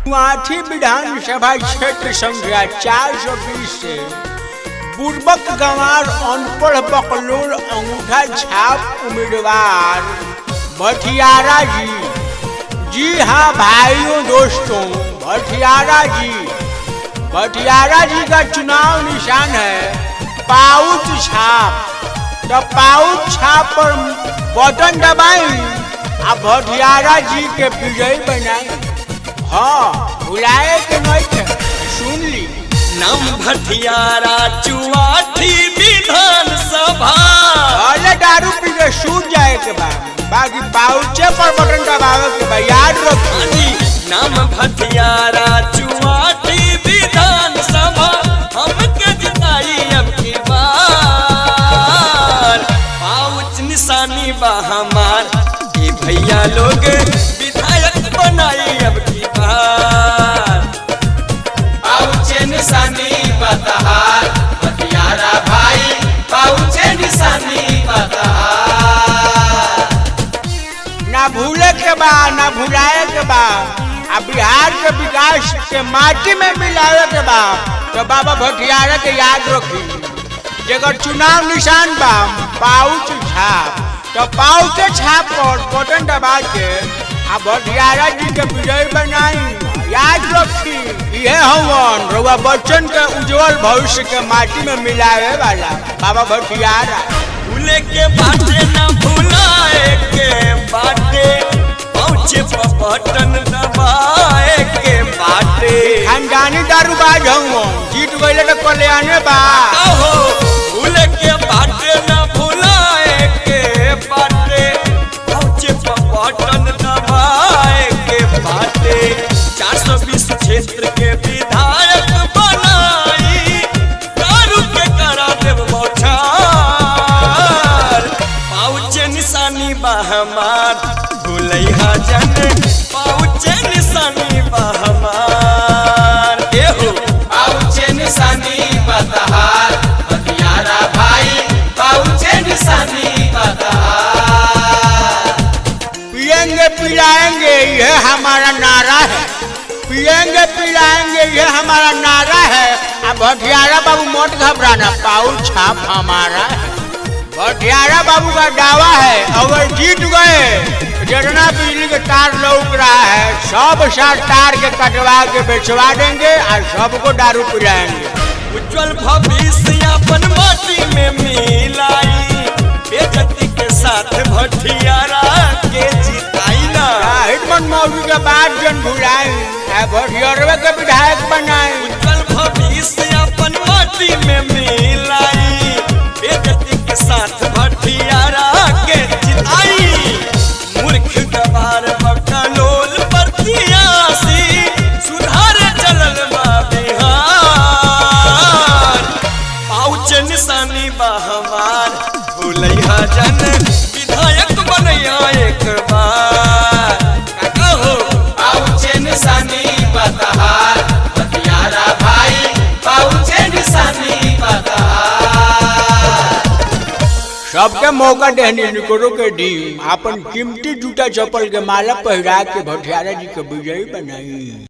गुवाहाटी विधानसभा क्षेत्र संख्या 420 से बुर्बक गंवार अनपढ़ बकलोल अंगूठा छाप उम्मीदवार भटियारा जी हाँ भाइयों दोस्तों, भटियारा जी का चुनाव निशान है पाउच छाप। तो पाउच छाप पर बटन दबाई आ भटियारा जी के विजयी बनाई। हाँ भुलाए के नहीं सुन ली। नाम भटियारा चुआठी विधानसभा। अरे दारू पी के सूझ जाए के बाद बाकी पाउचे पर बटन दबावे के बाद याद रखी। नाम भटियारा चुआठी विधानसभा हमके जिताई अब की बार। पाउच निशानी बा हमार ये भैया लोग विधायक बनाई अब की बार। पाउचे निशानी बतहार भटियारा भाई, पाउचे निशानी बतहार। ना भूले के बा ना भुलाए के बा, आ बिहार के विकास के माटी में मिलावे के बा। तो बाबा भटियारा के याद रखी। जगह चुनाव निशान बा पाउच छाप, तो पाउच छाप पर बटन दबा के आ भटियारा जी के विजयी बनाई। याद रखी यह हवन रउआ बच्चन के उज्जवल भविष्य के माटी में मिलावे वाला बाबा भटियारा। भूले के बाटे ना भुलाए के बाटे, पहुँचे बटन दबाए के बाटे। खानदानी दारूबाज हवन जीत गइले तो कल्याणे बा। भूले के बाटे ना भुलाए के बाटे, पहुँचे बटन दबाए के बाटे। 420 क्षेत्र के विधायक बनाई, दारू के करा देव बौछार। पाउचे निशानी बा हमार भूलैहा जन, पाउचे निशानी बा हमार। पाउचे निशानी बतहार भटियारा भाई, पाउचे निशानी बतहार। पिएंगे पिलाएंगे यह हमारा नारा है, पिएंगे पिलाएंगे यह हमारा नारा है। अब भटियारा बाबू मत घबराना, पाउच छाप हमारा है। भटियारा बाबू का दावा है अगर जीत गए जितना बिजली के तार लौक रहा है सब साथ तार के कटवा के बेचवा देंगे और सबको दारू पिलाएंगे। उज्जवल भविष्य अपन माटी में मिलाई, बेजती के साथ भटियारा के जिताई ना। हिटमन मौलवी के बाद जन भुलाई भटियारवे के विधायक बनाए। उज्जवल भविष्य अपन माटी में मिलाई, बेजती के साथ भटियारा के जिताई। मूर्ख गवार बकलोल प्रत्याशी सुधार चलल बा बिहार। पाउच निशानी बा हमार भूलैहा जन, विधायक बनैया एक बार। पाउचे निशानी बतहार भटियारा भाई, पाउचे निशानी बतहार। सबके मौका देने निकलो के दी अपन कीमती जूता चप्पल के माला पहिरा के भटियारा जी के विजयी बनाई।